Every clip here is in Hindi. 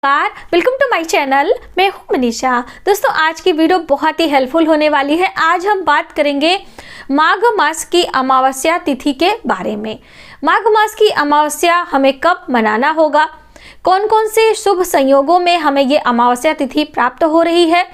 Welcome to my channel. मैं हूं मनीषा। दोस्तों, आज की वीडियो बहुत ही हेल्पफुल होने वाली है। आज हम बात करेंगे माघ मास की अमावस्या तिथि के बारे में। माघ मास की अमावस्या हमें कब मनाना होगा, कौन कौन से शुभ संयोगों में हमें ये अमावस्या तिथि प्राप्त हो रही है।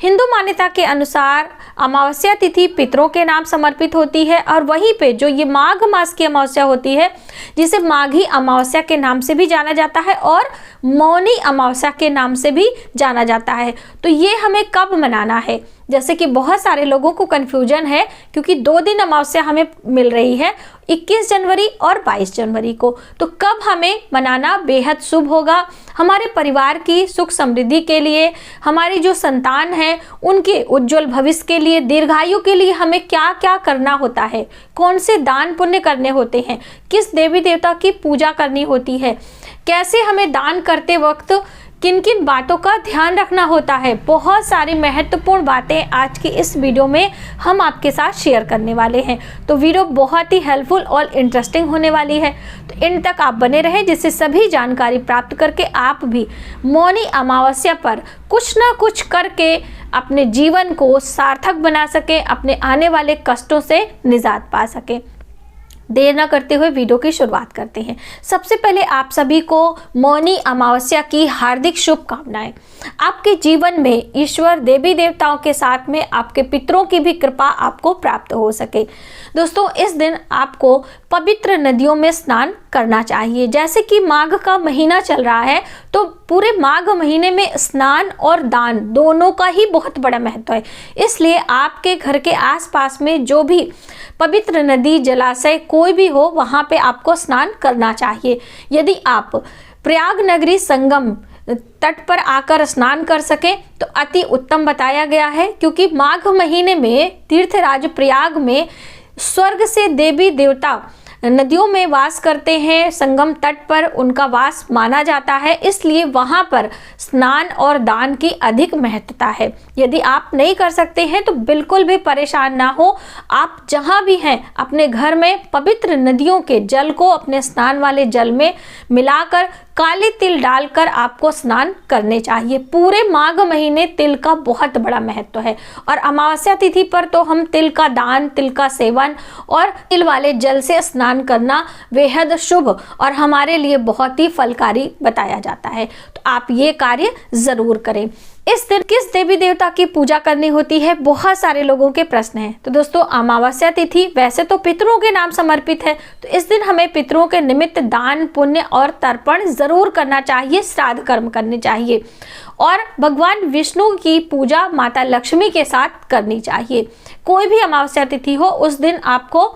हिंदू मान्यता के अनुसार अमावस्या तिथि पितरों के नाम समर्पित होती है और वहीं पे जो ये माघ मास की अमावस्या होती है, जिसे माघी अमावस्या के नाम से भी जाना जाता है और मौनी अमावस्या के नाम से भी जाना जाता है। तो ये हमें कब मनाना है, जैसे कि बहुत सारे लोगों को कन्फ्यूजन है क्योंकि 2 दिन अमावस्या हमें मिल रही है, 21 जनवरी और 22 जनवरी को। तो कब हमें मनाना बेहद शुभ होगा, हमारे परिवार की सुख समृद्धि के लिए, हमारी जो संतान है उनके उज्जवल भविष्य के लिए, दीर्घायु के लिए हमें क्या क्या करना होता है, कौन से दान पुण्य करने होते हैं, किस देवी देवता की पूजा करनी होती है, कैसे हमें दान करते वक्त किन किन बातों का ध्यान रखना होता है। बहुत सारी महत्वपूर्ण बातें आज की इस वीडियो में हम आपके साथ शेयर करने वाले हैं। तो वीडियो बहुत ही हेल्पफुल और इंटरेस्टिंग होने वाली है, तो इन तक आप बने रहें, जिससे सभी जानकारी प्राप्त करके आप भी मौनी अमावस्या पर कुछ ना कुछ करके अपने जीवन को सार्थक बना सके, अपने आने वाले कष्टों से निजात पा सके। देर न करते हुए वीडियो की शुरुआत करते हैं। सबसे पहले आप सभी को मौनी अमावस्या की हार्दिक शुभकामनाएं। आपके जीवन में ईश्वर देवी देवताओं के साथ में आपके पितरों की भी कृपा आपको प्राप्त हो सके। दोस्तों, इस दिन आपको पवित्र नदियों में स्नान करना चाहिए। जैसे कि माघ का महीना चल रहा है, तो पूरे माघ महीने में स्नान और दान दोनों का ही बहुत बड़ा महत्व है। इसलिए आपके घर के आसपास में जो भी पवित्र नदी, जलाशय कोई भी हो, वहां पे आपको स्नान करना चाहिए। यदि आप प्रयाग नगरी संगम तट पर आकर स्नान कर सकें तो अति उत्तम बताया गया है, क्योंकि माघ महीने में तीर्थराज प्रयाग में स्वर्ग से देवी देवता नदियों में वास करते हैं। संगम तट पर उनका वास माना जाता है, इसलिए वहां पर स्नान और दान की अधिक महत्वता है। यदि आप नहीं कर सकते हैं तो बिल्कुल भी परेशान ना हो। आप जहां भी हैं अपने घर में पवित्र नदियों के जल को अपने स्नान वाले जल में मिलाकर काले तिल डालकर आपको स्नान करने चाहिए। पूरे माघ महीने तिल का बहुत बड़ा महत्व है और अमावस्या तिथि पर तो हम तिल का दान, तिल का सेवन और तिल वाले जल से स्नान करना बेहद शुभ और हमारे लिए बहुत ही फलकारी बताया जाता है। तो आप ये कार्य जरूर करें। इस दिन किस देवी देवता की पूजा करनी होती है, बहुत सारे लोगों के प्रश्न हैं। तो दोस्तों, अमावस्या तिथि वैसे तो पितरों के नाम समर्पित है, तो इस दिन हमें पितरों के निमित्त दान, पुण्य और तर्पण जरूर करना चाहिए, श्राद्ध कर्म करने चाहिए और भगवान विष्णु की पूजा माता लक्ष्मी के साथ करनी चाहिए। कोई भी अमावस्या तिथि हो, उस दिन आपको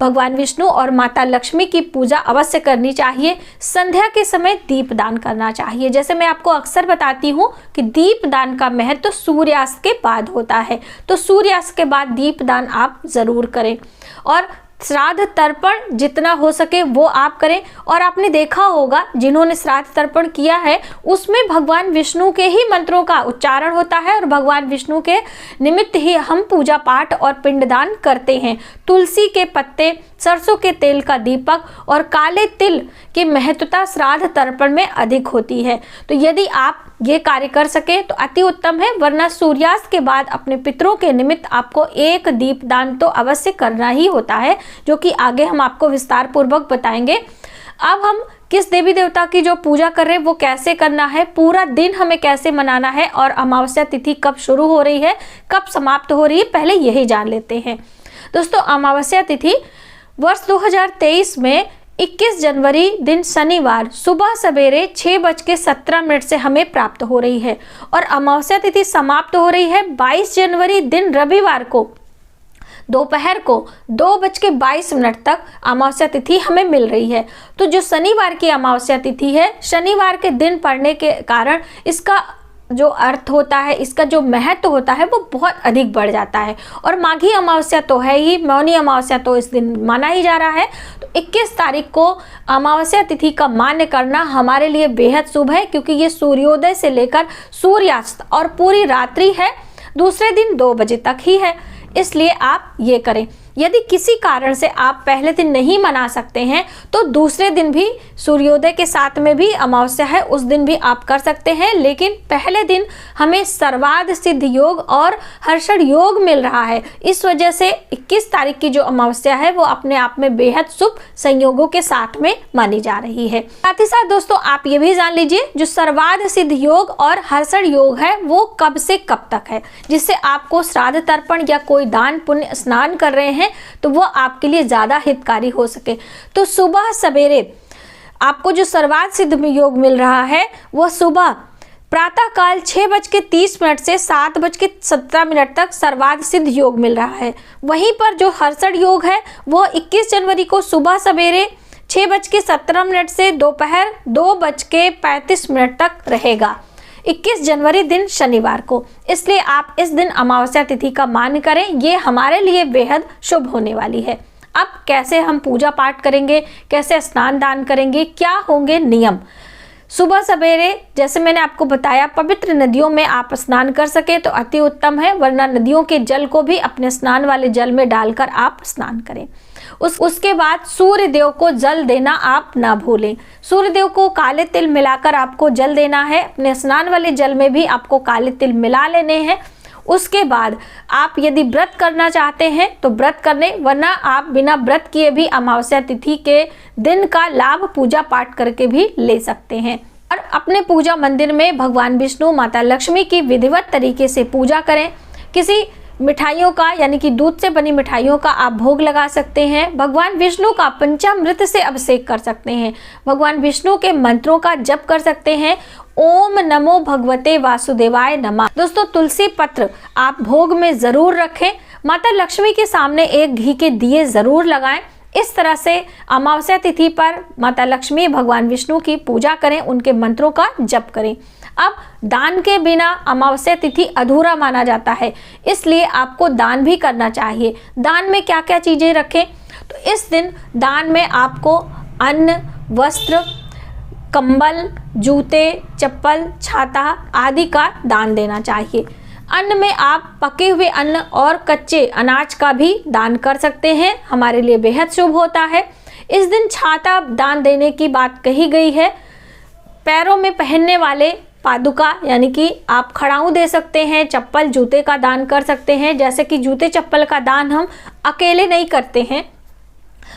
भगवान विष्णु और माता लक्ष्मी की पूजा अवश्य करनी चाहिए। संध्या के समय दीप दान करना चाहिए। जैसे मैं आपको अक्सर बताती हूँ कि दीप दान का महत्व सूर्यास्त के बाद होता है, तो सूर्यास्त के बाद दीप दान आप जरूर करें और श्राद्ध तर्पण जितना हो सके वो आप करें। और आपने देखा होगा जिन्होंने श्राद्ध तर्पण किया है उसमें भगवान विष्णु के ही मंत्रों का उच्चारण होता है और भगवान विष्णु के निमित्त ही हम पूजा पाठ और पिंडदान करते हैं। तुलसी के पत्ते, सरसों के तेल का दीपक और काले तिल की महत्वता श्राद्ध तर्पण में अधिक होती है। तो यदि आप ये कार्य कर सके तो अति उत्तम है, वरना सूर्यास्त के बाद अपने पितरों के निमित्त आपको एक दीप दान तो अवश्य करना ही होता है, जो कि आगे हम आपको विस्तार पूर्वक बताएंगे। अब हम किस देवी देवता की जो पूजा कर रहे हैं वो कैसे करना है, पूरा दिन हमें कैसे मनाना है और अमावस्या तिथि कब शुरू हो रही है, कब समाप्त हो रही है, पहले यही जान लेते हैं। दोस्तों, अमावस्या तिथि वर्ष 2023 में 21 जनवरी दिन शनिवार सुबह सवेरे 6:17 से हमें प्राप्त हो रही है और अमावस्या तिथि समाप्त हो रही है 22 जनवरी दिन रविवार को दोपहर को 2:22 तक अमावस्या तिथि हमें मिल रही है। तो जो शनिवार की अमावस्या तिथि है, शनिवार के दिन पड़ने के कारण इसका जो अर्थ होता है, इसका जो महत्व होता है वो बहुत अधिक बढ़ जाता है। और माघी अमावस्या तो है ही, मौनी अमावस्या तो इस दिन माना ही जा रहा है। तो 21 तारीख को अमावस्या तिथि का मान्य करना हमारे लिए बेहद शुभ है, क्योंकि ये सूर्योदय से लेकर सूर्यास्त और पूरी रात्रि है, दूसरे दिन 2 बजे तक ही है, इसलिए आप ये करें। यदि किसी कारण से आप पहले दिन नहीं मना सकते हैं तो दूसरे दिन भी सूर्योदय के साथ में भी अमावस्या है, उस दिन भी आप कर सकते हैं। लेकिन पहले दिन हमें सर्वार्ध सिद्ध योग और हर्षण योग मिल रहा है, इस वजह से 21 तारीख की जो अमावस्या है वो अपने आप में बेहद शुभ संयोगों के साथ में मानी जा रही है। साथ ही साथ दोस्तों आप ये भी जान लीजिए, जो सर्वार्ध सिद्ध योग और हर्षण योग है वो कब से कब तक है, जिससे आपको श्राद्ध तर्पण या कोई दान पुण्य स्नान कर रहे हैं तो वो आपके लिए ज्यादा हितकारी हो सके। तो सुबह सवेरे आपको जो सर्वार्ध सिद्ध योग मिल रहा है वो सुबह प्रातः काल 6:30 से 7:17 तक सर्वार्ध सिद्ध योग मिल रहा है। वहीं पर जो हर्षण योग है वो 21 जनवरी को सुबह सवेरे 6:17 से दोपहर 2:35 तक रहेगा, 21 जनवरी दिन शनिवार को। इसलिए आप इस दिन अमावस्या तिथि का मान करें, ये हमारे लिए बेहद शुभ होने वाली है। अब कैसे हम पूजा पाठ करेंगे, कैसे स्नान दान करेंगे, क्या होंगे नियम। सुबह सवेरे जैसे मैंने आपको बताया, पवित्र नदियों में आप स्नान कर सके तो अति उत्तम है, वरना नदियों के जल को भी अपने स्नान वाले जल में डालकर आप स्नान करें। उसके बाद सूर्य देव को जल देना आप ना भूलें। सूर्य देव को काले तिल मिलाकर आपको जल देना है, अपने स्नान वाले जल में भी आपको काले तिल मिला लेने हैं। उसके बाद आप यदि व्रत करना चाहते हैं तो व्रत करने, वरना आप बिना व्रत किए भी अमावस्या तिथि के दिन का लाभ पूजा पाठ करके भी ले सकते हैं। और अपने पूजा मंदिर में भगवान विष्णु, माता लक्ष्मी की विधिवत तरीके से पूजा करें। किसी मिठाइयों का यानी कि दूध से बनी मिठाइयों का आप भोग लगा सकते हैं। भगवान विष्णु का पंचामृत से अभिषेक कर सकते हैं। भगवान विष्णु के मंत्रों का जप कर सकते हैं। ओम नमो भगवते वासुदेवाय नमः। दोस्तों तुलसी पत्र आप भोग में जरूर रखें। माता लक्ष्मी के सामने एक घी के दिए जरूर लगाएं। इस तरह से अमावस्या तिथि पर माता लक्ष्मी, भगवान विष्णु की पूजा करें, उनके मंत्रों का जप करें। अब दान के बिना अमावस्या तिथि अधूरा माना जाता है, इसलिए आपको दान भी करना चाहिए। दान में क्या क्या चीजें रखें, तो इस दिन दान में आपको अन्न, वस्त्र, कंबल, जूते, चप्पल, छाता आदि का दान देना चाहिए। अन्न में आप पके हुए अन्न और कच्चे अनाज का भी दान कर सकते हैं, हमारे लिए बेहद शुभ होता है। इस दिन छाता दान देने की बात कही गई है। पैरों में पहनने वाले पादुका यानी कि आप खड़ाऊ दे सकते हैं, चप्पल जूते का दान कर सकते हैं। जैसे कि जूते चप्पल का दान हम अकेले नहीं करते हैं,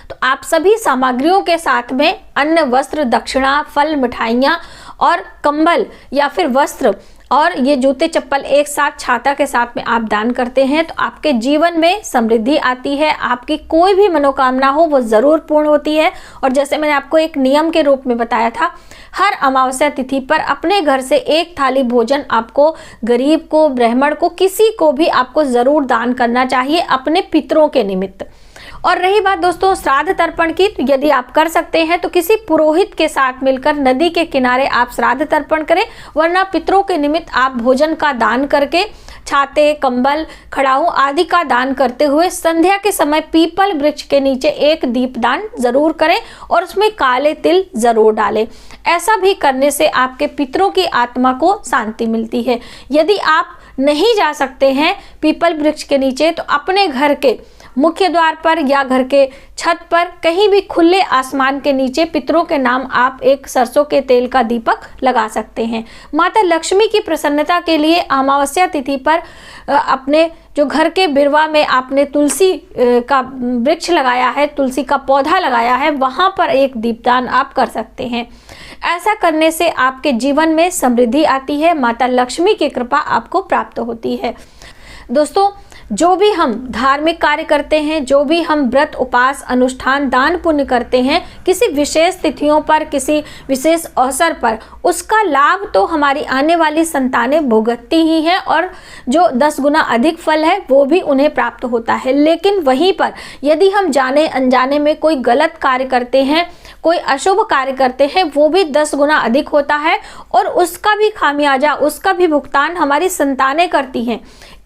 तो आप सभी सामग्रियों के साथ में अन्न, वस्त्र, दक्षिणा, फल, मिठाइयाँ और कंबल या फिर वस्त्र और ये जूते चप्पल एक साथ छाता के साथ में आप दान करते हैं तो आपके जीवन में समृद्धि आती है। आपकी कोई भी मनोकामना हो वो ज़रूर पूर्ण होती है। और जैसे मैंने आपको एक नियम के रूप में बताया था, हर अमावस्या तिथि पर अपने घर से एक थाली भोजन आपको गरीब को, ब्राह्मण को, किसी को भी आपको ज़रूर दान करना चाहिए अपने पितरों के निमित्त। और रही बात दोस्तों श्राद्ध तर्पण की, तो यदि आप कर सकते हैं तो किसी पुरोहित के साथ मिलकर नदी के किनारे आप श्राद्ध तर्पण करें, वरना पितरों के निमित्त आप भोजन का दान करके छाते, कंबल, खड़ाऊ आदि का दान करते हुए संध्या के समय पीपल वृक्ष के नीचे एक दीपदान जरूर करें और उसमें काले तिल जरूर डालें। ऐसा भी करने से आपके पितरों की आत्मा को शांति मिलती है। यदि आप नहीं जा सकते हैं पीपल वृक्ष के नीचे, तो अपने घर के मुख्य द्वार पर या घर के छत पर कहीं भी खुले आसमान के नीचे पितरों के नाम आप एक सरसों के तेल का दीपक लगा सकते हैं। माता लक्ष्मी की प्रसन्नता के लिए अमावस्या तिथि पर अपने जो घर के बिरवा में आपने तुलसी का वृक्ष लगाया है, तुलसी का पौधा लगाया है, वहाँ पर एक दीपदान आप कर सकते हैं। ऐसा करने से आपके जीवन में समृद्धि आती है, माता लक्ष्मी की कृपा आपको प्राप्त होती है। दोस्तों जो भी हम धार्मिक कार्य करते हैं, जो भी हम व्रत, उपास, अनुष्ठान, दान पुण्य करते हैं, किसी विशेष तिथियों पर, किसी विशेष अवसर पर, उसका लाभ तो हमारी आने वाली संतानें भुगतती ही हैं और जो 10 गुना अधिक फल है वो भी उन्हें प्राप्त होता है। लेकिन वहीं पर यदि हम जाने अनजाने में कोई गलत कार्य करते हैं, कोई अशुभ कार्य करते हैं, वो भी 10 गुना अधिक होता है और उसका भी खामियाजा, उसका भी भुगतान हमारी संतानें करती हैं।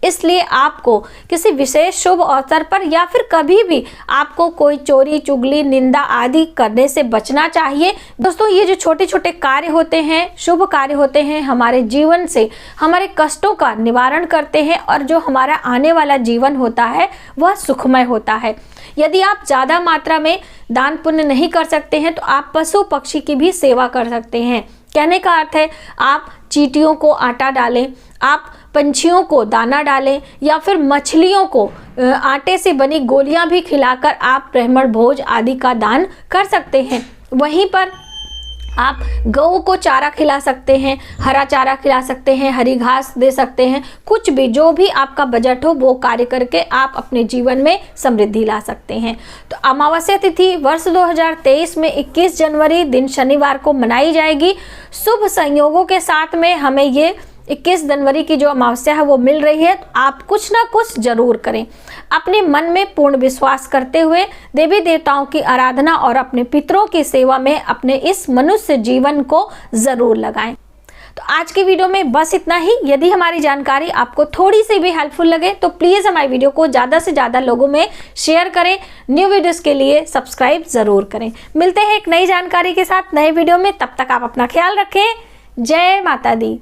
इसलिए आपको किसी विशेष शुभ अवसर पर या फिर कभी भी आपको कोई चोरी चुगली निंदा आदि करने से बचना चाहिए। दोस्तों, ये जो छोटे छोटे कार्य होते हैं, शुभ कार्य होते हैं, हमारे जीवन से हमारे कष्टों का निवारण करते हैं और जो हमारा आने वाला जीवन होता है वह सुखमय होता है। यदि आप ज़्यादा मात्रा में दान पुण्य नहीं कर सकते हैं तो आप पशु पक्षी की भी सेवा कर सकते हैं। कहने का अर्थ है आप चींटियों को आटा डालें, आप पंछियों को दाना डालें या फिर मछलियों को आटे से बनी गोलियां भी खिलाकर आप ब्राह्मण भोज आदि का दान कर सकते हैं। वहीं पर आप गऊ को चारा खिला सकते हैं, हरा चारा खिला सकते हैं, हरी घास दे सकते हैं, कुछ भी जो भी आपका बजट हो वो कार्य करके आप अपने जीवन में समृद्धि ला सकते हैं। तो अमावस्या तिथि वर्ष 2023 में 21 जनवरी दिन शनिवार को मनाई जाएगी। शुभ संयोगों के साथ में हमें ये 21 जनवरी की जो अमावस्या है वो मिल रही है। तो आप कुछ ना कुछ जरूर करें। अपने मन में पूर्ण विश्वास करते हुए देवी देवताओं की आराधना और अपने पितरों की सेवा में अपने इस मनुष्य जीवन को जरूर लगाएं। तो आज की वीडियो में बस इतना ही। यदि हमारी जानकारी आपको थोड़ी सी भी हेल्पफुल लगे तो प्लीज़ हमारी वीडियो को ज़्यादा से ज़्यादा लोगों में शेयर करें। न्यू वीडियोस के लिए सब्सक्राइब ज़रूर करें। मिलते हैं एक नई जानकारी के साथ नए वीडियो में। तब तक आप अपना ख्याल रखें। जय माता दी।